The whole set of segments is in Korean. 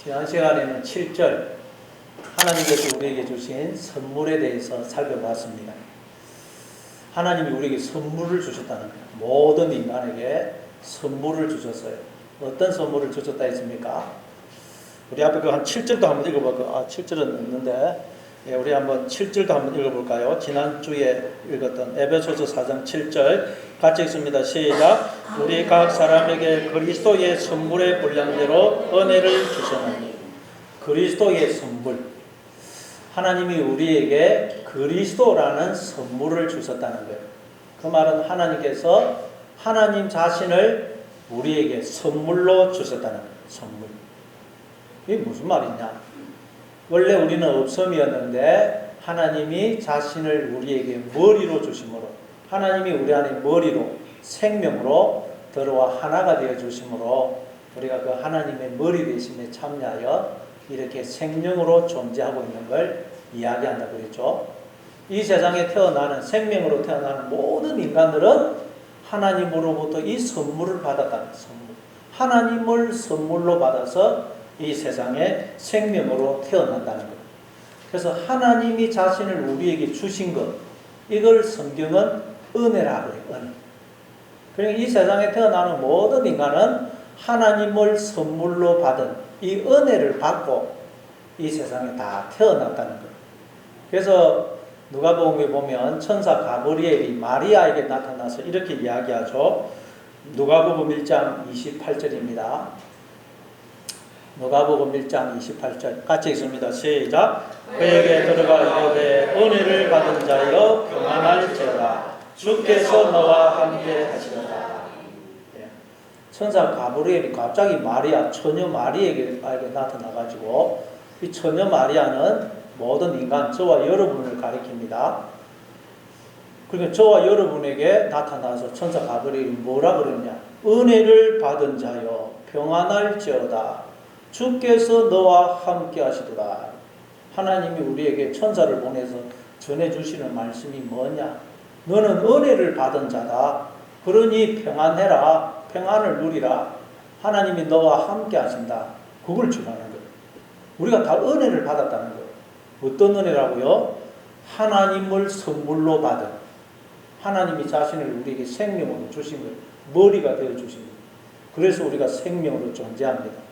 지난 시간에는 7절 하나님께서 우리에게 주신 선물에 대해서 살펴봤습니다. 하나님이 우리에게 선물을 주셨다는 거예요. 모든 인간에게 선물을 주셨어요. 어떤 선물을 주셨다 했습니까? 우리 앞에 한 7절도 한번 읽어볼까요? 7절은 없는데 우리 한번 7절도 한번 읽어볼까요? 지난주에 읽었던 에베소서 4장 7절 같이 읽습니다. 시작. 우리 각 사람에게 그리스도의 선물의 분량대로 은혜를 주셨나니. 그리스도의 선물. 하나님이 우리에게 그리스도라는 선물을 주셨다는 거예요. 그 말은 하나님께서 하나님 자신을 우리에게 선물로 주셨다는 거예요. 선물. 이게 무슨 말이냐? 원래 우리는 없음이었는데 하나님이 자신을 우리에게 머리로 주심으로, 하나님이 우리 안에 머리로 생명으로 들어와 하나가 되어 주심으로 우리가 그 하나님의 머리 되심에 참여하여 이렇게 생명으로 존재하고 있는 걸 이야기한다고 그랬죠. 이 세상에 태어나는, 생명으로 태어나는 모든 인간들은 하나님으로부터 이 선물을 받았다는 선물. 하나님을 선물로 받아서 이 세상에 생명으로 태어난다는 것. 그래서 하나님이 자신을 우리에게 주신 것, 이걸 성경은 은혜라고 해요. 은혜. 그러니까 이 세상에 태어나는 모든 인간은 하나님을 선물로 받은 이 은혜를 받고 이 세상에 다 태어났다는 것. 그래서 누가복음에 보면 천사 가브리엘이 마리아에게 나타나서 이렇게 이야기하죠. 누가복음 1장 28절입니다. 누가복음 1장 28절 같이 읽습니다. 시작. 그에게 들어가 이르되 은혜를 받은 자여 평안할지어다. 주께서 너와 함께 하시리라. 천사 가브리엘이 갑자기 마리아, 처녀 마리아에게 나타나가지고 이 처녀 마리아는 모든 인간, 저와 여러분을 가리킵니다. 그러니까 저와 여러분에게 나타나서 천사 가브리엘이 뭐라 그러냐? 은혜를 받은 자여 평안할지어다. 주께서 너와 함께 하시도다. 하나님이 우리에게 천사를 보내서 전해주시는 말씀이 뭐냐? 너는 은혜를 받은 자다. 그러니 평안해라. 평안을 누리라. 하나님이 너와 함께 하신다. 그걸 주라는 거예요. 우리가 다 은혜를 받았다는 거예요. 어떤 은혜라고요? 하나님을 선물로 받은, 하나님이 자신을 우리에게 생명으로 주신 거예요. 머리가 되어 주신 거예요. 그래서 우리가 생명으로 존재합니다.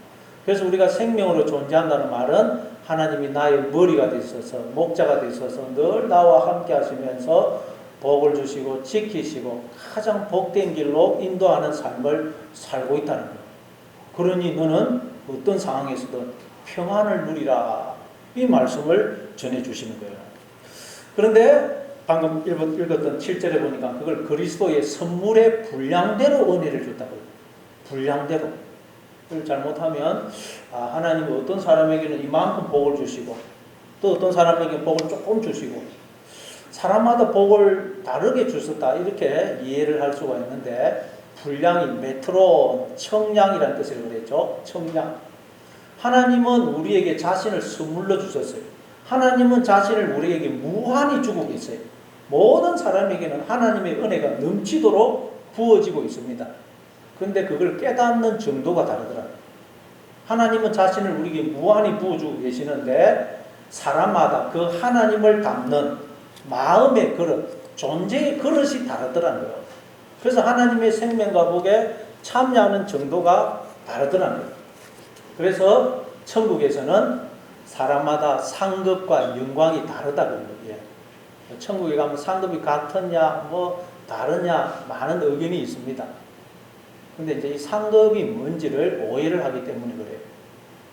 그래서 우리가 생명으로 존재한다는 말은 하나님이 나의 머리가 되셔서, 목자가 되셔서 늘 나와 함께 하시면서 복을 주시고 지키시고 가장 복된 길로 인도하는 삶을 살고 있다는 거예요. 그러니 너는 어떤 상황에서든 평안을 누리라. 이 말씀을 전해주시는 거예요. 그런데 방금 읽었던 7절에 보니까 그걸 그리스도의 선물의 분량대로 은혜를 줬다고 해요. 분량대로. 그걸 잘못하면 하나님이 어떤 사람에게는 이만큼 복을 주시고 또 어떤 사람에게는 복을 조금 주시고 사람마다 복을 다르게 주셨다 이렇게 이해를 할 수가 있는데, 분량이 메트로 청량이라는 뜻을 그랬죠. 청량. 하나님은 우리에게 자신을 선물로 주셨어요. 하나님은 자신을 우리에게 무한히 주고 계세요. 모든 사람에게는 하나님의 은혜가 넘치도록 부어지고 있습니다. 그런데 그걸 깨닫는 정도가 다르더라고요. 하나님은 자신을 우리에게 무한히 부어주고 계시는데 사람마다 그 하나님을 담는 마음의 그릇, 존재의 그릇이 다르더라는 거예요. 그래서 하나님의 생명과 복에 참여하는 정도가 다르더라는 거예요. 그래서 천국에서는 사람마다 상급과 영광이 다르다고 그래요. 천국에 가면 상급이 같으냐, 뭐 다르냐, 많은 의견이 있습니다. 근데 이제 이 상급이 뭔지를 오해를 하기 때문에 그래요.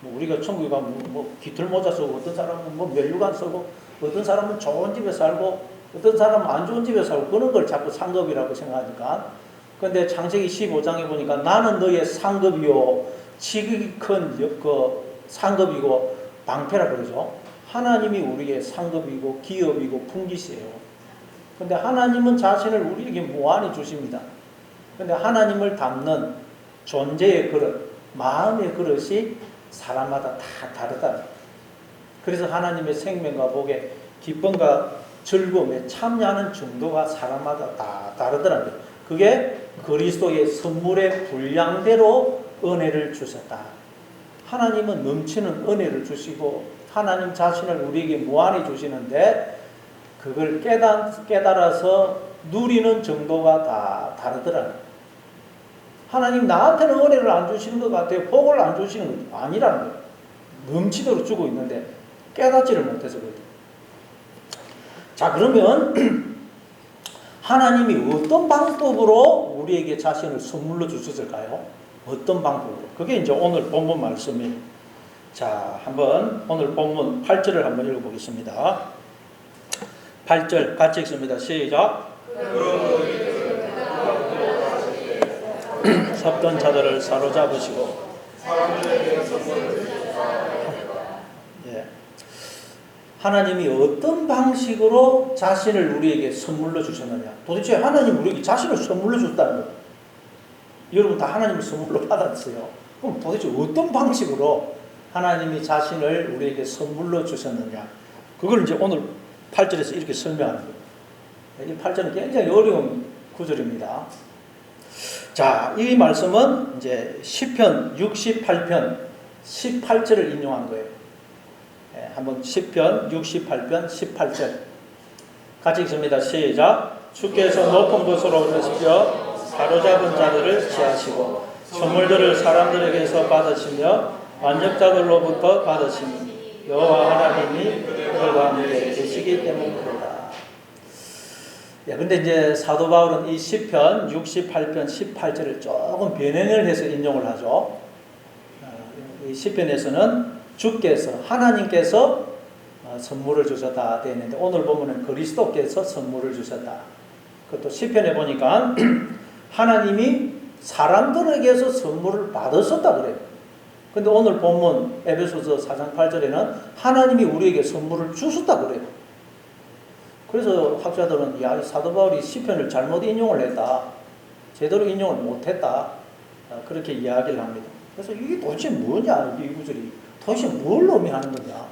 우리가 천국에 가면 뭐 깃털모자 쓰고, 어떤 사람은 뭐 면류관 쓰고, 어떤 사람은 좋은 집에 살고, 어떤 사람은 안 좋은 집에 살고, 그런 걸 자꾸 상급이라고 생각하니까. 근데 창세기 15장에 보니까 나는 너의 상급이요, 지극히 큰 그 상급이고 방패라 그러죠. 하나님이 우리의 상급이고 기업이고 풍기시에요. 근데 하나님은 자신을 우리에게 무한히 주십니다. 근데 하나님을 담는 존재의 그릇, 마음의 그릇이 사람마다 다 다르다. 그래서 하나님의 생명과 복에 기쁨과 즐거움에 참여하는 정도가 사람마다 다 다르더라고요. 그게 그리스도의 선물의 분량대로 은혜를 주셨다. 하나님은 넘치는 은혜를 주시고 하나님 자신을 우리에게 무한히 주시는데 그걸 깨달아서 누리는 정도가 다 다르더라고요. 하나님 나한테는 은혜를 안 주시는 것 같아요. 복을 안 주시는 것 아니라는 거예요. 넘치도록 주고 있는데 깨닫지를 못해서 그래요. 자, 그러면 하나님이 어떤 방법으로 우리에게 자신을 선물로 주셨을까요? 어떤 방법으로? 그게 이제 오늘 본문 말씀이에요. 자, 한번 오늘 본문 8절을 한번 읽어보겠습니다. 8절 같이 읽습니다. 시작. 섰던 자들을 사로잡으시고 예. 하나님이 어떤 방식으로 자신을 우리에게 선물로 주셨느냐. 도대체 하나님 우리에게 자신을 선물로 줬다는 거예요. 여러분 다 하나님을 선물로 받았어요. 그럼 도대체 어떤 방식으로 하나님이 자신을 우리에게 선물로 주셨느냐. 그걸 이제 오늘 8절에서 이렇게 설명하는 거예요. 이 8절은 굉장히 어려운 구절입니다. 자, 이 말씀은 이제 시편 68편 18절을 인용한 거예요. 한번 시편 68편 18절 같이 읽습니다. 시작. 주께서 높은 곳으로 오르시며 사로잡은 자들을 취하시고 선물들을 사람들에게서 받으시며 완적자들로부터 받으시니 여호와 하나님이 그들과 함께 계시기 때문이다. 근데 이제 사도 바울은 이 시편 68편 18절을 조금 변형을 해서 인용을 하죠. 이 시편에서는 주께서 하나님께서 선물을 주셨다 되어 있는데 오늘 보면은 그리스도께서 선물을 주셨다. 그것도 시편에 보니까 하나님이 사람들에게서 선물을 받으셨다 그래요. 근데 오늘 본문 에베소서 4장 8절에는 하나님이 우리에게 선물을 주셨다 그래요. 그래서 학자들은 야, 사도 바울이 시편을 잘못 인용을 했다. 제대로 인용을 못했다. 그렇게 이야기를 합니다. 그래서 이게 도대체 뭐냐, 이 구절이. 도대체 뭘 의미하는 거냐.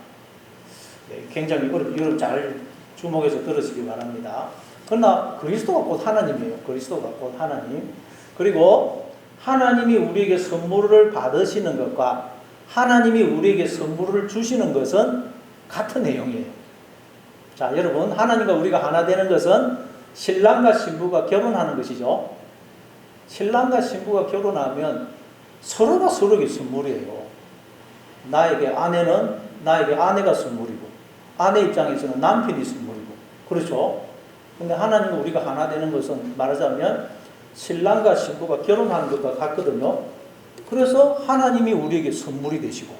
굉장히 여러분 잘 주목해서 들으시기 바랍니다. 그러나 그리스도가 곧 하나님이에요. 그리스도가 곧 하나님. 그리고 하나님이 우리에게 선물을 받으시는 것과 하나님이 우리에게 선물을 주시는 것은 같은 내용이에요. 자, 여러분, 하나님과 우리가 하나 되는 것은 신랑과 신부가 결혼하는 것이죠. 신랑과 신부가 결혼하면 서로가 서로에게 선물이에요. 나에게 아내는 나에게 아내가 선물이고 아내 입장에서는 남편이 선물이고 그렇죠. 근데 하나님과 우리가 하나 되는 것은 말하자면 신랑과 신부가 결혼하는 것과 같거든요. 그래서 하나님이 우리에게 선물이 되시고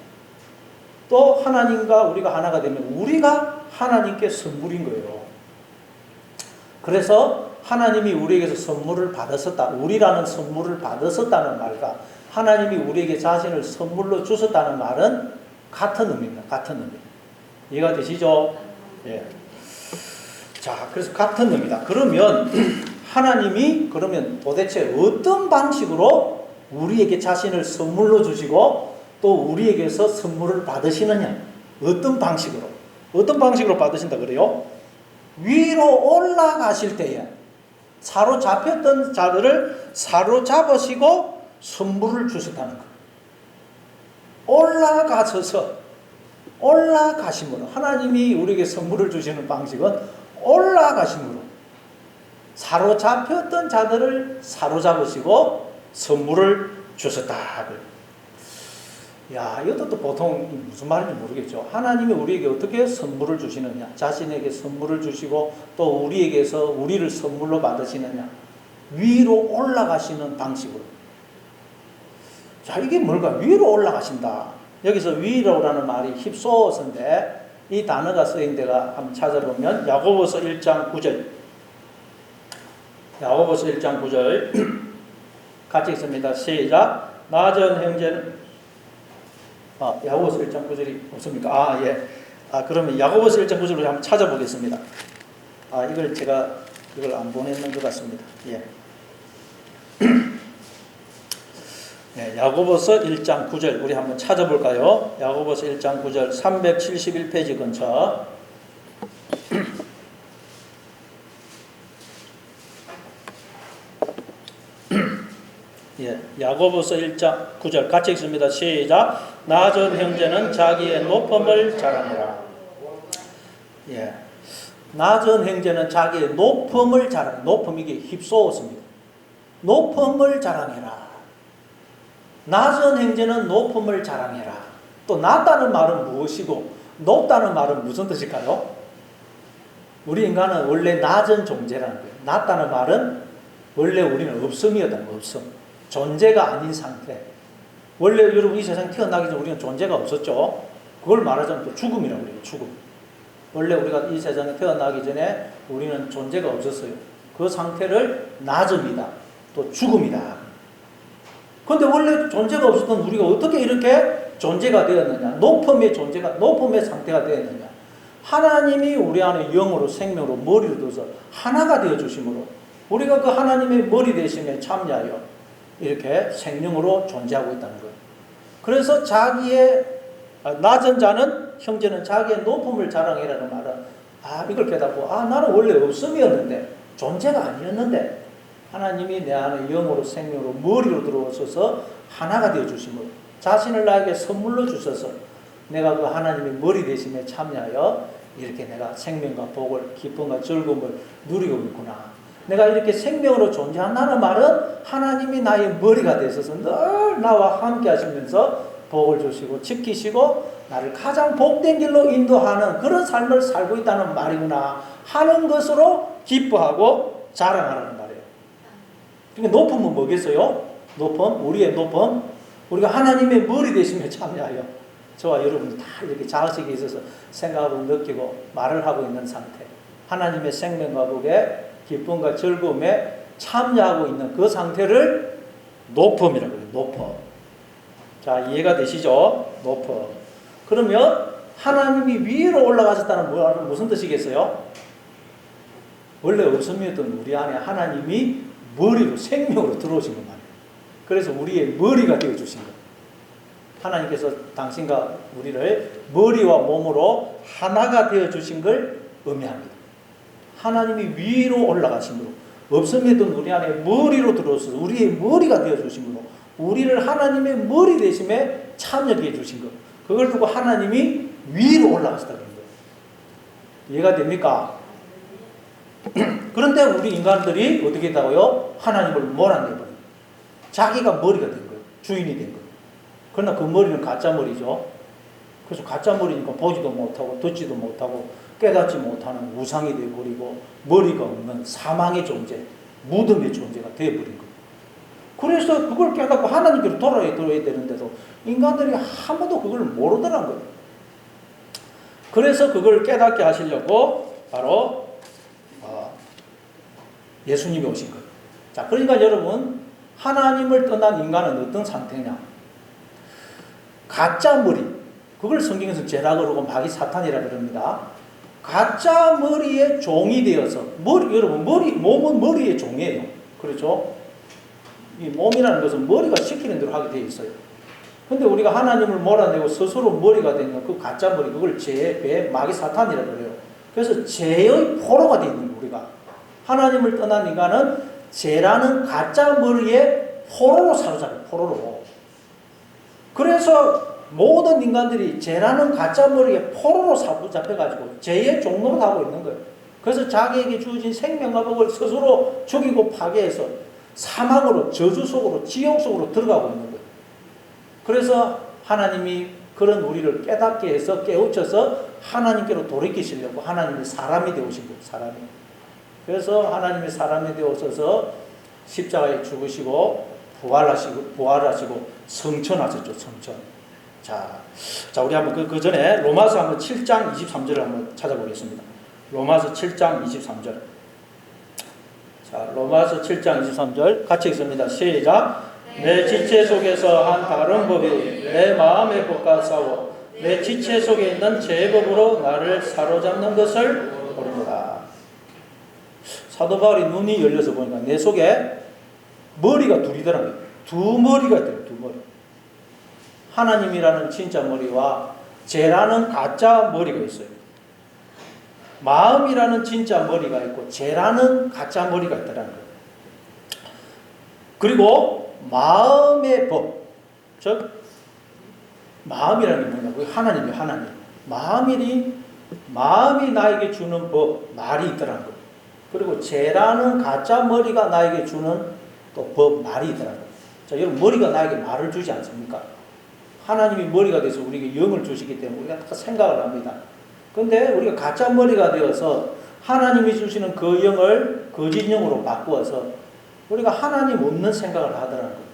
또 하나님과 우리가 하나가 되면 우리가 하나님께 선물인 거예요. 그래서 하나님이 우리에게서 선물을 받았었다. 우리라는 선물을 받았었다는 말과 하나님이 우리에게 자신을 선물로 주셨다는 말은 같은 의미입니다. 같은 의미. 이해가 되시죠? 예. 자, 그래서 같은 의미다. 그러면 하나님이 그러면 도대체 어떤 방식으로 우리에게 자신을 선물로 주시고 또 우리에게서 선물을 받으시느냐? 어떤 방식으로? 어떤 방식으로 받으신다 그래요? 위로 올라가실 때에 사로잡혔던 자들을 사로잡으시고 선물을 주셨다는 것. 올라가심으로 하나님이 우리에게 선물을 주시는 방식은 올라가심으로 사로잡혔던 자들을 사로잡으시고 선물을 주셨다. 야, 이것도 보통 무슨 말인지 모르겠죠. 하나님이 우리에게 어떻게 선물을 주시느냐. 자신에게 선물을 주시고 또 우리에게서 우리를 선물로 받으시느냐. 위로 올라가시는 방식으로. 자, 이게 뭘까? 위로 올라가신다. 여기서 위로라는 말이 힙소어서인데 이 단어가 쓰인 데가 한번 찾아보면 야고보서 1장 9절. 야고보서 1장 9절 같이 읽습니다. 시작. 나전 형제는 야고보서 1장 9절이 없습니까? 예. 그러면 야고보서 1장 9절로 한번 찾아보겠습니다. 이걸 안 보냈는 것 같습니다. 예. 네, 야고보서 1장 9절 우리 한번 찾아볼까요? 야고보서 1장 9절 371페이지 근처. 예. 야고보서 1장 9절 같이 읽습니다. 시작. 낮은 형제는 자기의 높음을 자랑해라. 예. 낮은 형제는 자기의 높음을 자랑해. 높음 이게 휩쏘았습니다. 높음을 자랑해라. 낮은 형제는 높음을 자랑해라. 또 낮다는 말은 무엇이고 높다는 말은 무슨 뜻일까요? 우리 인간은 원래 낮은 존재라는 거예요. 낮다는 말은 원래 우리는 없음이었다는 거예요. 없음. 존재가 아닌 상태. 원래 여러분 이 세상에 태어나기 전에 우리는 존재가 없었죠. 그걸 말하자면 또 죽음이라고 그래요. 죽음. 원래 우리가 이 세상에 태어나기 전에 우리는 존재가 없었어요. 그 상태를 낮음이다. 또 죽음이다. 그런데 원래 존재가 없었던 우리가 어떻게 이렇게 존재가 되었느냐? 높음의 상태가 되었느냐? 하나님이 우리 안에 영으로 생명으로 머리를 둬서 하나가 되어 주심으로 우리가 그 하나님의 머리 되심에 참여하여 이렇게 생명으로 존재하고 있다는 거예요. 그래서 낮은 자는 형제는 자기의 높음을 자랑해라는 말은 이걸 깨닫고 나는 원래 없음이었는데 존재가 아니었는데 하나님이 내 안에 영으로 생명으로 머리로 들어오셔서 하나가 되어 주심으로 자신을 나에게 선물로 주셔서 내가 그 하나님의 머리 되심에 참여하여 이렇게 내가 생명과 복을 기쁨과 즐거움을 누리고 있구나. 내가 이렇게 생명으로 존재한다는 말은 하나님이 나의 머리가 되셔서 늘 나와 함께 하시면서 복을 주시고 지키시고 나를 가장 복된 길로 인도하는 그런 삶을 살고 있다는 말이구나 하는 것으로 기뻐하고 자랑하라는 말이에요. 그러니까 높음은 뭐겠어요? 우리의 높음, 우리가 하나님의 머리 되심에 참여하여 저와 여러분이 다 이렇게 자식이 있어서 생각하고 느끼고 말을 하고 있는 상태, 하나님의 생명과 복에 기쁨과 즐거움에 참여하고 있는 그 상태를 높음이라고 해요. 높음. 자, 이해가 되시죠? 높음. 그러면 하나님이 위로 올라가셨다는 말은 무슨 뜻이겠어요? 원래 없음이었던 우리 안에 하나님이 머리로 생명으로 들어오신 것 말이에요. 그래서 우리의 머리가 되어주신 거예요. 하나님께서 당신과 우리를 머리와 몸으로 하나가 되어주신 걸 의미합니다. 하나님이 위로 올라가심으로 없음이었던 우리 안에 머리로 들어오셔서 우리의 머리가 되어주심으로 우리를 하나님의 머리 되심에 참여해 주신 것. 그걸 두고 하나님이 위로 올라가셨다는 거예요. 이해가 됩니까? 그런데 우리 인간들이 어떻게 했다고요? 하나님을 몰아내버려요. 자기가 머리가 된 거예요. 주인이 된 거예요. 그러나 그 머리는 가짜 머리죠. 그래서 가짜 머리니까 보지도 못하고 듣지도 못하고 깨닫지 못하는 우상이 되어버리고 머리가 없는 사망의 존재, 무덤의 존재가 되어버린 거예요. 그래서 그걸 깨닫고 하나님께로 돌아야 되는데도 인간들이 한 번도 그걸 모르더란 거예요. 그래서 그걸 깨닫게 하시려고 바로 예수님이 오신 거예요. 자, 그러니까 여러분 하나님을 떠난 인간은 어떤 상태냐? 가짜 머리, 그걸 성경에서 죄라 그러고 마귀 사탄이라 그럽니다. 가짜 머리의 종이 되어서 여러분 몸은 머리의 종이에요. 그렇죠? 이 몸이라는 것은 머리가 시키는 대로 하게 되어 있어요. 근데 우리가 하나님을 몰아내고 스스로 머리가 되는 그 가짜 머리, 그걸 마귀 사탄이라 그래요. 그래서 죄의 포로가 되어 있는 거예요, 우리가. 하나님을 떠난 인간은 죄라는 가짜 머리에 포로로 사로잡혀요. 포로로. 그래서 모든 인간들이 죄라는 가짜 머리에 포로로 사로잡혀가지고 죄의 종로로 하고 있는 거예요. 그래서 자기에게 주어진 생명과 복을 스스로 죽이고 파괴해서 사망으로, 저주 속으로, 지옥 속으로 들어가고 있는 거예요. 그래서 하나님이 그런 우리를 깨닫게 해서 깨우쳐서 하나님께로 돌이키시려고 하나님이 사람이 되오신 거예요. 사람이. 그래서 하나님이 사람이 되어서 십자가에 죽으시고 부활하시고 성천하셨죠. 성천. 자, 우리 한번 그 전에 로마서 한번 7장 23절을 한번 찾아보겠습니다. 로마서 7장 23절. 자, 로마서 7장 23절 같이 읽습니다. 시작. 내 지체 속에서 한 다른 법이 내 마음의 법과 싸워 내 지체 속에 있는 죄법으로 나를 사로잡는 것을 모르노라. 사도 바울이 눈이 열려서 보니까 내 속에 머리가 둘이더라고요. 두 머리가 있더라고요. 두 머리. 하나님이라는 진짜 머리와 죄라는 가짜 머리가 있어요. 마음이라는 진짜 머리가 있고 죄라는 가짜 머리가 있더라는 거예요. 그리고 마음의 법, 즉 마음이라는 게 뭐냐? 하나님이 하나님. 마음이 나에게 주는 법, 말이 있더라는 거. 그리고 죄라는 가짜 머리가 나에게 주는 또 법, 말이 있더라는 거. 자, 여러분 머리가 나에게 말을 주지 않습니까? 하나님이 머리가 돼서 우리에게 영을 주시기 때문에 우리가 다 생각을 합니다. 근데 우리가 가짜 머리가 되어서 하나님이 주시는 그 영을 거짓 영으로 바꾸어서 우리가 하나님 없는 생각을 하더라는 거예요.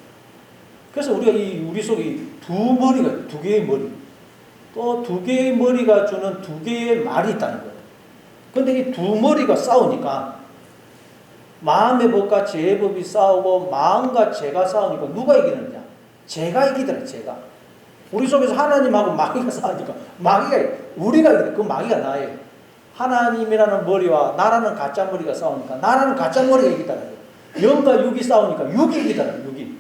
그래서 우리가 우리 속에 두 개의 머리, 또 두 개의 머리가 주는 두 개의 말이 있다는 거예요. 근데 이 두 머리가 싸우니까 마음의 법과 죄의 법이 싸우고 마음과 죄가 싸우니까 누가 이기느냐? 죄가 이기더라, 죄가. 우리 속에서 하나님하고 마귀가 싸우니까 우리가 이기더라. 그 마귀가 나예요. 하나님이라는 머리와 나라는 가짜 머리가 싸우니까 나라는 가짜 머리가 이기더라고요. 영과 육이 싸우니까 육이 이기더라고요, 육이.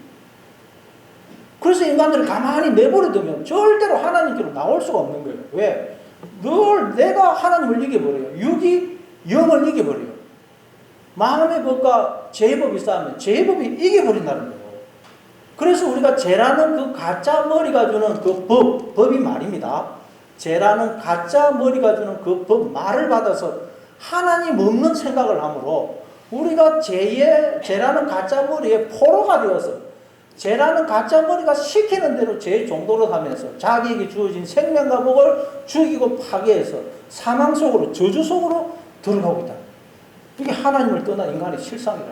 그래서 인간들을 가만히 내버려두면 절대로 하나님께로 나올 수가 없는 거예요. 왜? 늘 내가 하나님을 이겨버려요. 육이 영을 이겨버려요. 마음의 법과 죄의 법이 싸우면 죄의 법이 이겨버린다는 거예요. 그래서 우리가 죄라는 그 가짜 머리가 주는 그 법이 말입니다. 죄라는 가짜 머리가 주는 그 법, 말을 받아서 하나님 없는 생각을 하므로 우리가 죄라는 가짜 머리에 포로가 되어서 죄라는 가짜 머리가 시키는 대로 죄의 종도를 하면서 자기에게 주어진 생명과 복을 죽이고 파괴해서 사망 속으로, 저주 속으로 들어가고 있다. 이게 하나님을 떠난 인간의 실상이라.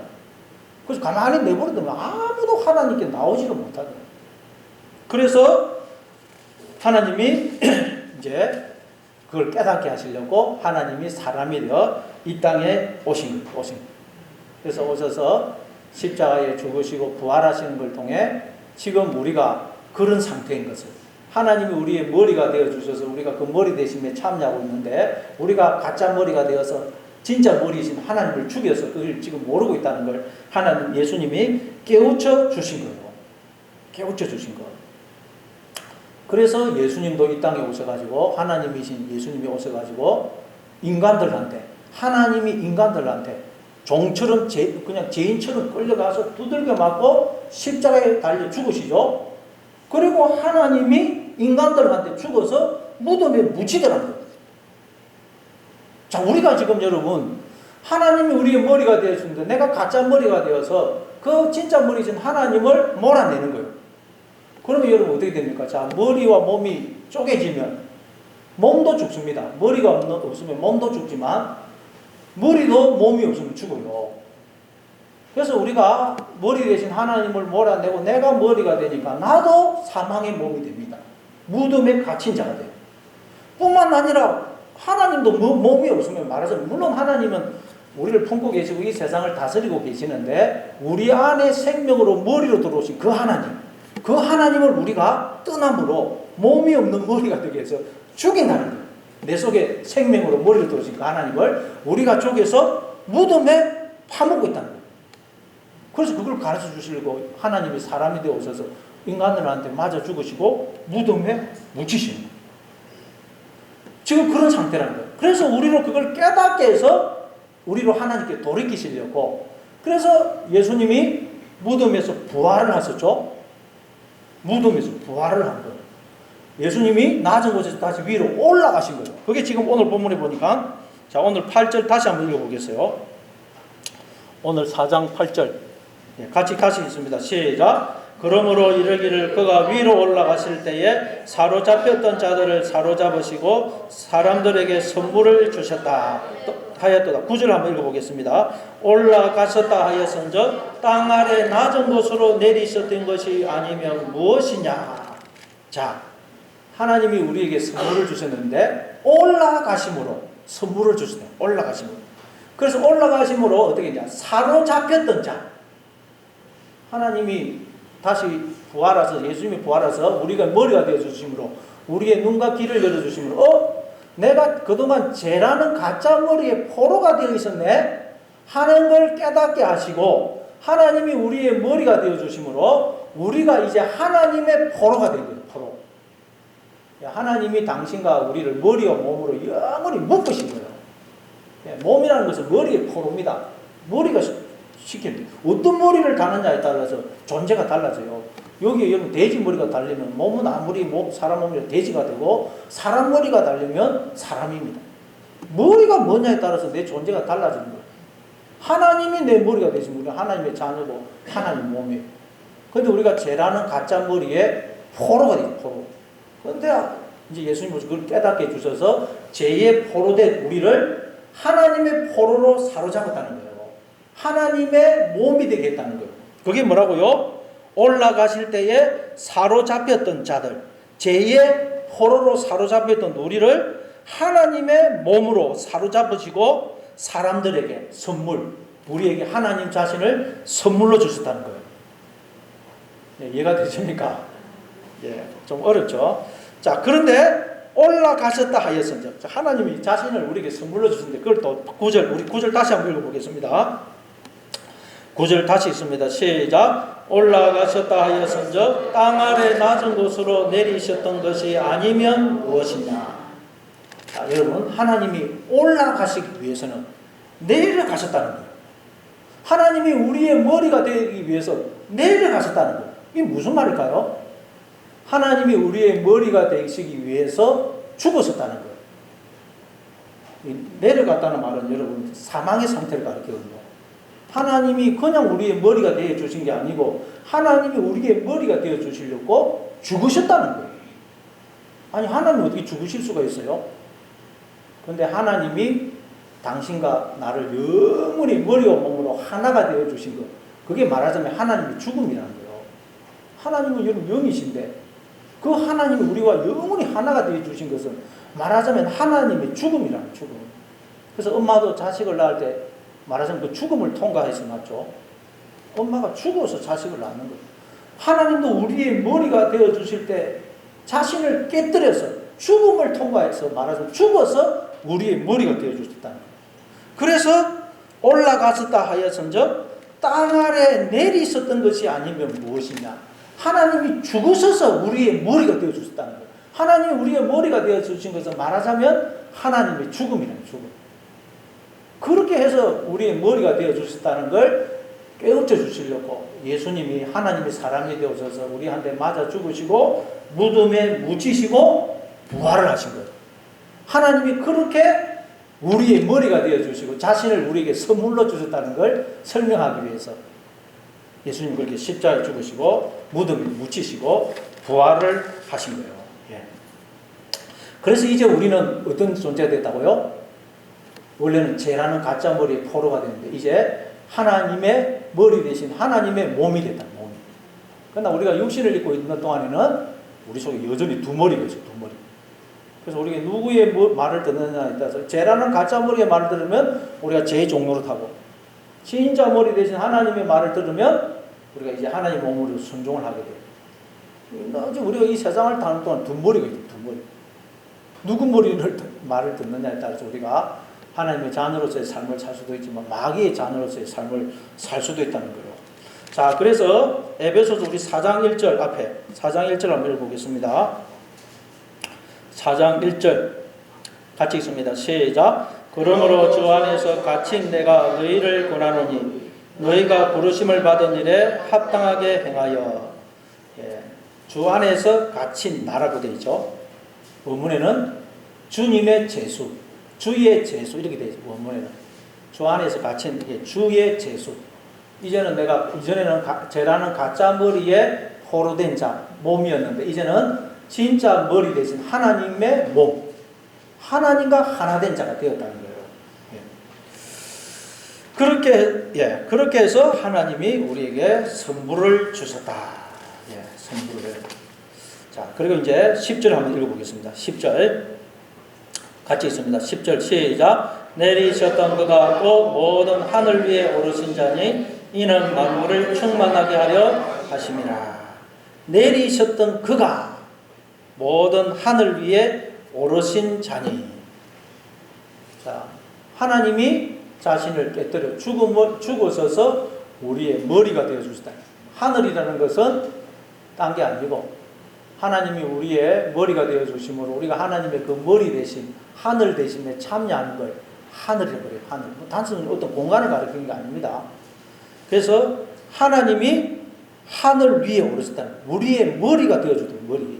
그래서 가만히 내버려두면 아무도 하나님께 나오지를 못하더라. 그래서 하나님이 이제 그걸 깨닫게 하시려고 하나님이 사람이 되어 이 땅에 오신 거예요. 그래서 오셔서 십자가에 죽으시고 부활하시는 걸 통해 지금 우리가 그런 상태인 것을 하나님이 우리의 머리가 되어주셔서 우리가 그 머리 대신에 참여하고 있는데 우리가 가짜 머리가 되어서 진짜 머리이신 하나님을 죽여서 그걸 지금 모르고 있다는 걸 하나님 예수님이 깨우쳐 주신 거예요. 깨우쳐 주신 거. 그래서 예수님도 이 땅에 오셔가지고 하나님이신 예수님이 오셔가지고 하나님이 인간들한테 종처럼 그냥 죄인처럼 끌려가서 두들겨 맞고 십자가에 달려 죽으시죠. 그리고 하나님이 인간들한테 죽어서 무덤에 묻히더라는 거예요. 자, 우리가 지금 여러분 하나님이 우리의 머리가 되었는데 내가 가짜 머리가 되어서 그 진짜 머리신 하나님을 몰아내는 거예요. 그러면 여러분 어떻게 됩니까? 자, 머리와 몸이 쪼개지면 몸도 죽습니다. 머리가 없으면 몸도 죽지만 머리도 몸이 없으면 죽어요. 그래서 우리가 머리 대신 하나님을 몰아내고 내가 머리가 되니까 나도 사망의 몸이 됩니다. 무덤에 갇힌 자가 돼요. 뿐만 아니라 하나님도 몸이 없으면 말하자면 물론 하나님은 우리를 품고 계시고 이 세상을 다스리고 계시는데 우리 안에 생명으로 머리로 들어오신 그 하나님을 우리가 떠남으로 몸이 없는 머리가 되게 해서 죽인다는 거예요. 내 속에 생명으로 머리로 들어오신 그 하나님을 우리가 쪼개서 무덤에 파묻고 있다는 거예요. 그래서 그걸 가르쳐 주시려고 하나님이 사람이 되어 오셔서 인간들한테 맞아 죽으시고 무덤에 묻히시는 거예요. 지금 그런 상태라는 거예요. 그래서 우리로 그걸 깨닫게 해서 우리로 하나님께 돌이키시려고 그래서 예수님이 무덤에서 부활을 하셨죠. 무덤에서 부활을 한 거예요. 예수님이 낮은 곳에서 다시 위로 올라가신 거예요. 그게 지금 오늘 본문에 보니까 자 오늘 8절 다시 한번 읽어보겠어요. 오늘 4장 8절 같이 있습니다. 시작. 그러므로 이르기를 그가 위로 올라가실 때에 사로잡혔던 자들을 사로잡으시고 사람들에게 선물을 주셨다 하였도다. 9절 한번 읽어보겠습니다. 올라가셨다 하였은즉 땅 아래 낮은 곳으로 내리셨던 것이 아니면 무엇이냐. 자, 하나님이 우리에게 선물을 주셨는데 올라가심으로 선물을 주셨다. 올라가심으로. 그래서 올라가심으로 어떻게 했냐. 사로잡혔던 자. 하나님이 다시 부활하셔서 예수님이 부활하셔서 우리가 머리가 되어주심으로 우리의 눈과 귀를 열어주심으로 내가 그동안 죄라는 가짜 머리에 포로가 되어 있었네 하는 걸 깨닫게 하시고 하나님이 우리의 머리가 되어주심으로 우리가 이제 하나님의 포로가 된 거예요. 포로. 하나님이 당신과 우리를 머리와 몸으로 영원히 묶으신 거예요. 몸이라는 것은 머리의 포로입니다. 머리가 시키는데 어떤 머리를 다느냐에 따라서 존재가 달라져요. 여기 여러분 돼지 머리가 달리면 몸은 아무리 사람 몸이 돼지가 되고 사람 머리가 달리면 사람입니다. 머리가 뭐냐에 따라서 내 존재가 달라지는 거예요. 하나님이 내 머리가 되시면 우리가 하나님의 자녀고 하나님 몸이에요. 근데 우리가 죄라는 가짜 머리에 포로가 되죠. 포로. 근데 이제 예수님은 그걸 깨닫게 해주셔서 죄의 포로된 우리를 하나님의 포로로 사로잡았다는 거예요. 하나님의 몸이 되게 했다는 거예요. 그게 뭐라고요? 올라가실 때에 사로잡혔던 자들, 죄의 포로로 사로잡혔던 우리를 하나님의 몸으로 사로잡으시고 사람들에게 선물, 우리에게 하나님 자신을 선물로 주셨다는 거예요. 네, 이해가 되십니까? 예, 좀 어렵죠? 자, 그런데 올라가셨다 하였은즉 하나님이 자신을 우리에게 선물로 주신데 그걸 또 9절, 우리 9절 다시 한번 읽어보겠습니다. 9절 다시 있습니다. 시작. 올라가셨다 하였은즉 땅 아래 낮은 곳으로 내리셨던 것이 아니면 무엇이냐. 자, 여러분, 하나님이 올라가시기 위해서는 내려가셨다는 거예요. 하나님이 우리의 머리가 되기 위해서 내려가셨다는 거예요. 이게 무슨 말일까요? 하나님이 우리의 머리가 되시기 위해서 죽으셨다는 거예요. 내려갔다는 말은 여러분 사망의 상태를 가리키거든요. 하나님이 그냥 우리의 머리가 되어 주신 게 아니고 하나님이 우리의 머리가 되어 주시려고 죽으셨다는 거예요. 아니, 하나님이 어떻게 죽으실 수가 있어요? 그런데 하나님이 당신과 나를 영원히 머리와 몸으로 하나가 되어 주신 것, 그게 말하자면 하나님의 죽음이라는 거예요. 하나님은 여러분 영이신데 그 하나님이 우리와 영원히 하나가 되어 주신 것은 말하자면 하나님의 죽음이라는 죽음. 그래서 엄마도 자식을 낳을 때 말하자면 그 죽음을 통과해서 낳죠. 엄마가 죽어서 자식을 낳는 거예요. 하나님도 우리의 머리가 되어 주실 때 자신을 깨뜨려서 죽음을 통과해서 말하자면 죽어서 우리의 머리가 되어 주셨다는 거예요. 그래서 올라가셨다 하였은즉 땅 아래 내리셨던 것이 아니면 무엇이냐. 하나님이 죽으셔서 우리의 머리가 되어 주셨다는 거예요. 하나님이 우리의 머리가 되어 주신 것은 말하자면 하나님의 죽음이라는 죽음. 그렇게 해서 우리의 머리가 되어 주셨다는 걸 깨우쳐 주시려고 예수님이 하나님의 사람이 되어서 우리한테 맞아 죽으시고 무덤에 묻히시고 부활을 하신 거예요. 하나님이 그렇게 우리의 머리가 되어 주시고 자신을 우리에게 선물로 주셨다는 걸 설명하기 위해서 예수님 그렇게 십자가에 죽으시고 무덤에 묻히시고 부활을 하신 거예요. 예. 그래서 이제 우리는 어떤 존재가 됐다고요? 원래는 죄라는 가짜 머리의 포로가 됐는데 이제 하나님의 머리 대신 하나님의 몸이 됐다. 몸이. 그러나 우리가 육신을 입고 있는 동안에는 우리 속에 여전히 두 머리가 있어요. 두 머리. 그래서 우리가 누구의 말을 듣느냐에 따라서 죄라는 가짜 머리의 말을 들으면 우리가 죄의 종로를 타고 진짜 머리 대신 하나님의 말을 들으면 우리가 이제 하나님 몸으로 순종을 하게 돼요. 우리가 이 세상을 타는 동안 두 머리가 있어요. 두 머리. 누구 말을 듣느냐에 따라서 우리가 하나님의 자녀로서의 삶을 살 수도 있지만 마귀의 자녀로서의 삶을 살 수도 있다는 거예요. 자, 그래서 에베소서 우리 4장 1절 앞에 4장 1절 한번 읽어보겠습니다. 4장 1절 같이 읽습니다. 시작. 그러므로 주 안에서 갇힌 내가 너희를 권하노니 너희가 부르심을 받은 일에 합당하게 행하여. 예. 주 안에서 갇힌 나라고 되어 있죠. 원문에는 주님의 제수, 주의 제수 이렇게 되어 있죠. 원문에는 주 안에서 갇힌 주의 제수. 이전에는 죄라는 가짜 머리에 포로된 자 몸이었는데 이제는 진짜 머리 대신 하나님의 몸, 하나님과 하나 된 자가 되었다는 거예요. 그렇게 해서 하나님이 우리에게 선물을 주셨다. 선물을. 자, 그리고 이제 10절 한번 읽어보겠습니다. 10절 같이 있습니다. 10절 시작. 내리셨던 그가 또 모든 하늘 위에 오르신 자니 이는 만물을 충만하게 하려 하심이라. 내리셨던 그가 모든 하늘 위에 오르신 자니. 자, 하나님이 자신을 깨뜨려 죽으셔서 우리의 머리가 되어 주시다. 하늘이라는 것은 딴 게 아니고 하나님이 우리의 머리가 되어 주심으로 우리가 하나님의 그 머리 대신 하늘 대신에 참여하는 걸 하늘이라고 그래요. 하늘. 단순히 어떤 공간을 가리키는 게 아닙니다. 그래서 하나님이 하늘 위에 오르셨다는 우리의 머리가 되어주던 머리.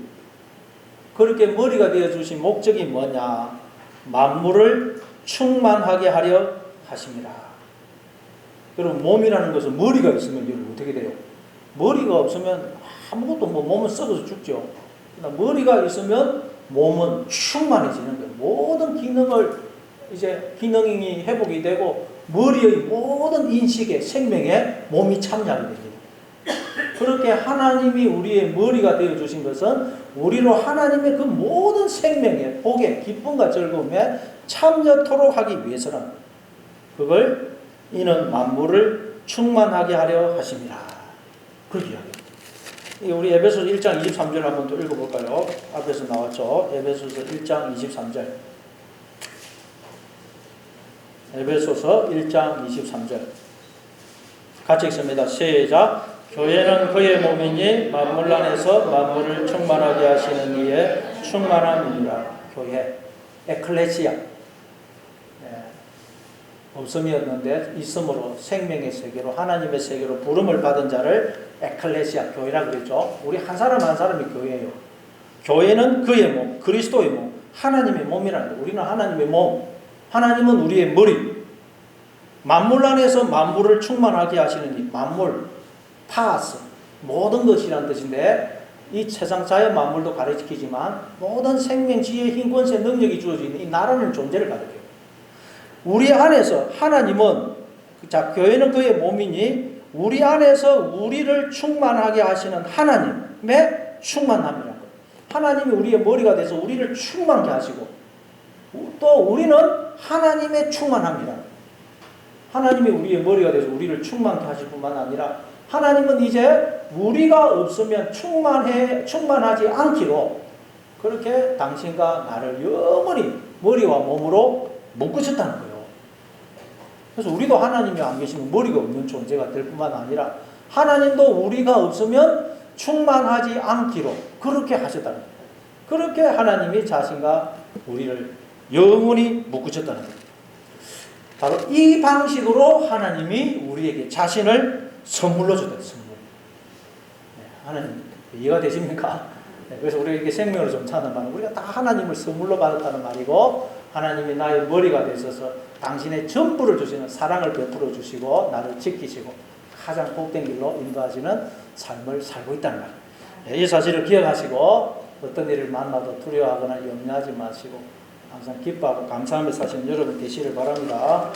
그렇게 머리가 되어주신 목적이 뭐냐? 만물을 충만하게 하려 하십니다. 여러분 몸이라는 것은 머리가 있으면 여러분 어떻게 돼요? 머리가 없으면 아무것도 몸은 썩어서 죽죠. 그러나 머리가 있으면 몸은 충만해지는 거예요. 모든 기능을 이제 기능이 회복이 되고 머리의 모든 인식에 생명에 몸이 참여하게 됩니다. 그렇게 하나님이 우리의 머리가 되어 주신 것은 우리로 하나님의 그 모든 생명에 복에 기쁨과 즐거움에 참여토록 하기 위해서는 그걸 이는 만물을 충만하게 하려 하십니다. 그렇게 이야기합니다. 우리 에베소서 1장 23절 한번 또 읽어볼까요? 앞에서 나왔죠. 에베소서 1장 23절. 에베소서 1장 23절. 같이 읽습니다. 시작. 교회는 그의 몸이니 만물 안에서 만물을 충만하게 하시는 이의 충만함이니라. 교회, 에클레시아. 없음이었는데 있음으로 생명의 세계로 하나님의 세계로 부름을 받은 자를 에클레시아, 교회라고 그랬죠. 우리 한 사람 한 사람이 교회예요. 교회는 그의 몸, 그리스도의 몸, 하나님의 몸이라는 거예요. 우리는 하나님의 몸, 하나님은 우리의 머리. 만물 안에서 만물을 충만하게 하시는 이 만물, 파스, 모든 것이라는 뜻인데 이 세상 자연 만물도 가르치지만 모든 생명, 지혜, 힘, 권세, 능력이 주어지는 이 나라는 존재를 가르쳐요. 우리 안에서 하나님은 자 교회는 그의 몸이니 우리 안에서 우리를 충만하게 하시는 하나님의 충만함이라는 거예요. 하나님이 우리의 머리가 돼서 우리를 충만케 하시고 또 우리는 하나님의 충만함이라. 하나님이 우리의 머리가 돼서 우리를 충만케 하실 뿐만 아니라 하나님은 이제 우리가 없으면 충만하지 않기로 그렇게 당신과 나를 영원히 머리와 몸으로 묶으셨다는 거예요. 그래서 우리도 하나님이 안 계시면 머리가 없는 존재가 될 뿐만 아니라 하나님도 우리가 없으면 충만하지 않기로 그렇게 하셨다는 거예요. 그렇게 하나님이 자신과 우리를 영원히 묶으셨다는 거예요. 바로 이 방식으로 하나님이 우리에게 자신을 선물로 줬다. 선물. 하나님 이해가 되십니까? 그래서 우리가 이렇게 생명을 좀 찾는 말은 우리가 다 하나님을 선물로 받았다는 말이고 하나님이 나의 머리가 되셔서 당신의 전부를 주시는 사랑을 베풀어 주시고 나를 지키시고 가장 복된 길로 인도하시는 삶을 살고 있다는 말이에요. 이 사실을 기억하시고 어떤 일을 만나도 두려워하거나 염려하지 마시고 항상 기뻐하고 감사하며 사시는 여러분 되시를 바랍니다.